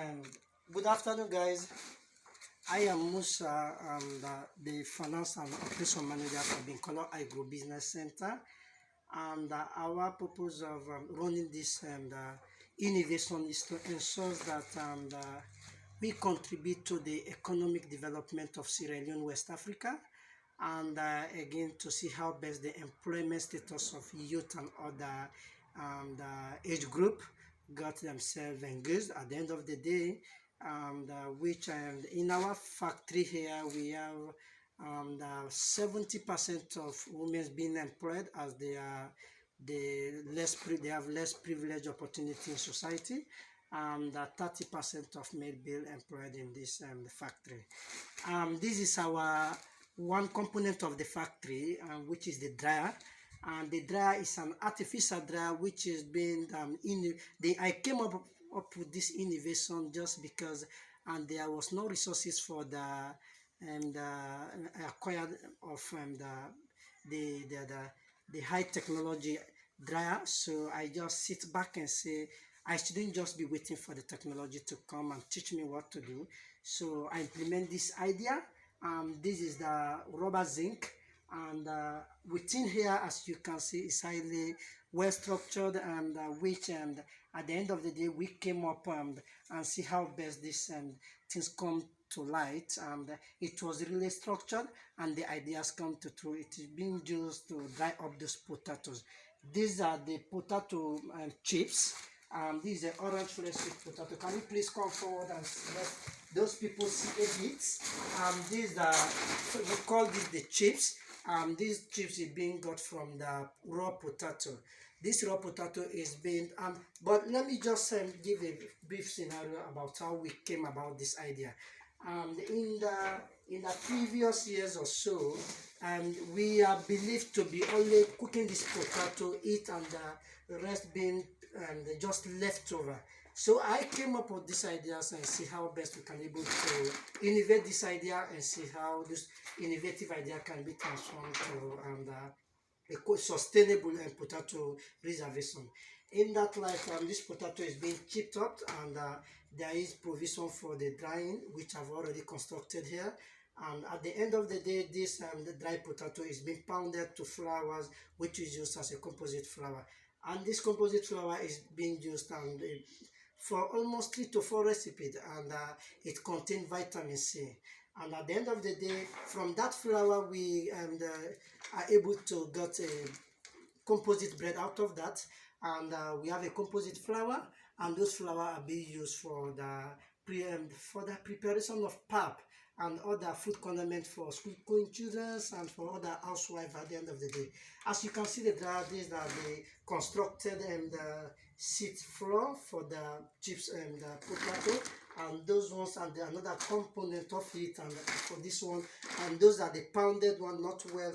And good afternoon, guys. I am Musa, the finance and operation manager for Binkola Agro Business Center. And our purpose of running this innovation is to ensure that we contribute to the economic development of Sierra Leone, West Africa, and again to see how best the employment status of youth and other age group got themselves engaged at the end of the day, which in our factory here we have 70% of women being employed, as they are they have less privileged opportunity in society, and 30% of male being employed in this factory. This is our one component of the factory, which is the dryer. And the dryer is an artificial dryer which is being I came up with this innovation just because there was no resources for the acquired of the high technology dryer. So I just sit back and say I shouldn't just be waiting for the technology to come and teach me what to do. So I implement this idea. This is the rubber zinc, and within here, as you can see, is highly well structured, and which at the end of the day we came up and see how best this things come to light. And it was really structured, and the ideas come to true. It is being used to dry up those potatoes. These are the potato chips. This is the orange fresh sweet potato. Can you please come forward and let those people see a bit? These are, we call this the chips. These chips is being got from the raw potato. This raw potato is being but let me just give a brief scenario about how we came about this idea. In the previous years or so, we are believed to be only cooking this potato, eat, and the rest being just leftover. So I came up with these ideas and see how best we can able to innovate this idea and see how this innovative idea can be transformed to a sustainable potato reservation. In that light, this potato is being chipped up, and there is provision for the drying, which I've already constructed here. And at the end of the day, this the dry potato is being pounded to flours, which is used as a composite flour. And this composite flour is being used for almost 3 to 4 recipes, and it contains vitamin C. And at the end of the day, from that flour, we are able to get a composite bread out of that, and we have a composite flour, and those flour are being used for the preparation of pap and other food condiments for school-going children and for other housewives at the end of the day. As you can see, these are the constructed seat floor for the chips and the potato, and those ones are another component of it, and for this one, and those are the pounded one, not well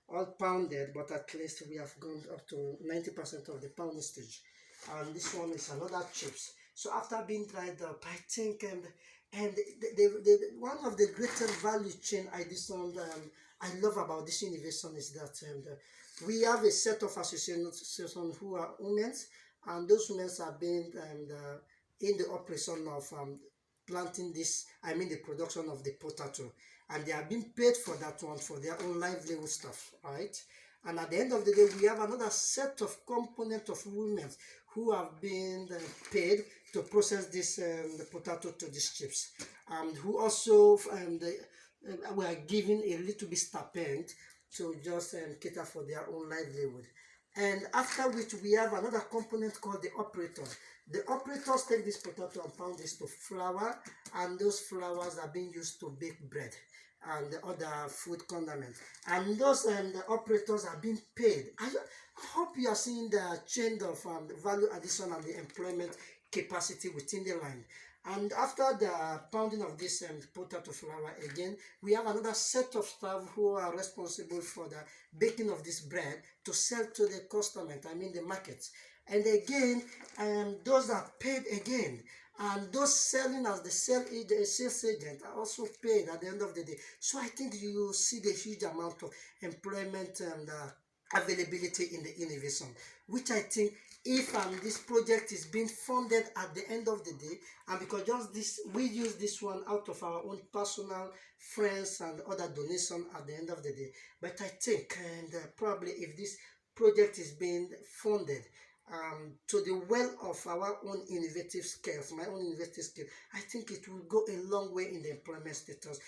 all pounded, but at least we have gone up to 90% of the pounding stage. And this one is another chips. So after being dried up, I think one of the greatest value chain addition I love about this innovation is that we have a set of associations who are women, and those women are being in the operation of planting this, I mean the production of the potato, and they are being paid for that one for their own livelihood stuff, right? And at the end of the day, we have another set of component of women who have been paid to process this the potato to these chips, and who also were given a little bit stipend to just cater for their own livelihood. And after which we have another component called the operators. The operators take this potato and pound this to flour, and those flours are being used to bake bread and the other food condiments. And those the operators are being paid. I hope you are seeing the chain of value addition and the employment capacity within the line. And after the pounding of this potato flour, again, we have another set of staff who are responsible for the baking of this bread to sell to the customer, I mean the markets. And again, those are paid again. And those selling as the sales agent are also paid at the end of the day. So I think you see the huge amount of employment and availability in the innovation, which I think if this project is being funded at the end of the day, and because just this we use this one out of our own personal friends and other donation at the end of the day. But I think, and probably if this project is being funded to the well of our own innovative skills, my own innovative skill, I think it will go a long way in the employment status.